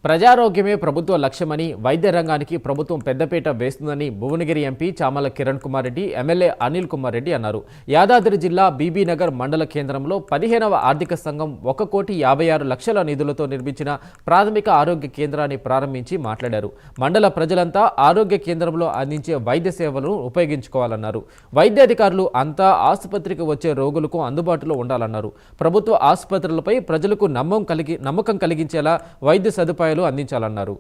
ప్రజారోగ్యమే ప్రభుత్వ లక్ష్యమని, వైద్య రంగానికి ప్రభుత్వం పెద్దపీట వేస్తుందని భువనగిరి ఎంపీ చామల కిరణ్ కుమార్ రెడ్డి, ఎమ్మెల్యే అనిల్ కుమార్ రెడ్డి అన్నారు. యాదాద్రి జిల్లా బీబీనగర్ మండల కేంద్రంలో 15వ ఆర్థిక సంఘం 1,56,00,000 నిధులతో నిర్మించిన ప్రాథమిక ఆరోగ్య కేంద్రాన్ని ప్రారంభించి మాట్లాడారు. మండల ప్రజలంతా ఆరోగ్య కేంద్రంలో అందించే వైద్య సేవలను ఉపయోగించుకోవాలన్నారు. వైద్యాధికారులు అంతా ఆసుపత్రికి వచ్చే రోగులకు అందుబాటులో ఉండాలన్నారు. ప్రభుత్వ ఆసుపత్రులపై ప్రజలకు నమ్మకం కలిగించేలా వైద్య సదుపాయాలు అందించాలన్నారు.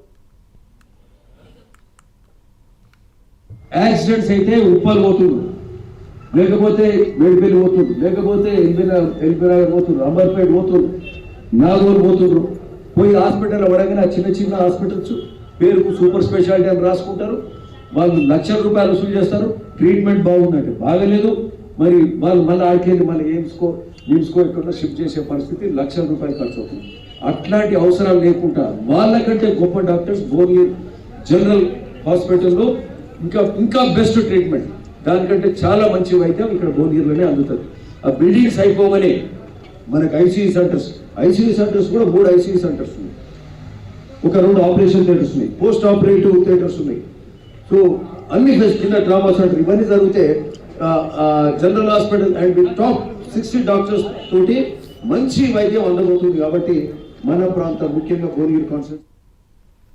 యాక్సిడెంట్స్ అయితే ఉప్పల్ పోతున్నారు, లేకపోతే మేడిపల్లి పోతున్నారు, లేకపోతే ఎల్బీనగర్ పోతున్నారు, అంబర్పేట పోతున్నారు, నాగోల్ పోతున్నారు. పోయి హాస్పిటల్ పడగానే చిన్న చిన్న హాస్పిటల్స్ పేరుకు సూపర్ స్పెషాలిటీ అని రాసుకుంటారు. వాళ్ళు లక్షల రూపాయలు వసూలు చేస్తారు. ట్రీట్మెంట్ బాగుందంటే బాగలేదు, మరి వాళ్ళు మళ్ళీ ఆడికెళ్ళి మళ్ళీ నిమ్స్కో ఎక్కడ షిఫ్ట్ చేసే పరిస్థితి, లక్షల రూపాయలు ఖర్చు అవుతుంది. అట్లాంటి అవసరాలు లేకుండా వాళ్ళకంటే గొప్ప డాక్టర్స్ భువనగిరి జనరల్ హాస్పిటల్లో ఇంకా బెస్ట్ ట్రీట్మెంట్, దానికంటే చాలా మంచి వైద్యం ఇక్కడ భువనగిరిలోనే అందుతుంది. ఆ బిల్డింగ్స్ అయిపోగానే మనకు ఐసీయూ సెంటర్స్ కూడా 3 ఐసీయూ సెంటర్స్ ఉన్నాయి, ఒక 2 ఆపరేషన్ థియేటర్స్ ఉన్నాయి, పోస్ట్ ఆపరేటివ్ థియేటర్స్ ఉన్నాయి. సో అన్ని బెస్ట్ కింద ట్రామా సెంటర్ ఇవన్నీ జరిగితే general hospital and with top 60 doctors తోటి మంచి వైద్యం అందబోతుంది. కాబట్టి మన ప్రాంతం ముఖ్యంగా భువనగిరి కాన్సెప్ట్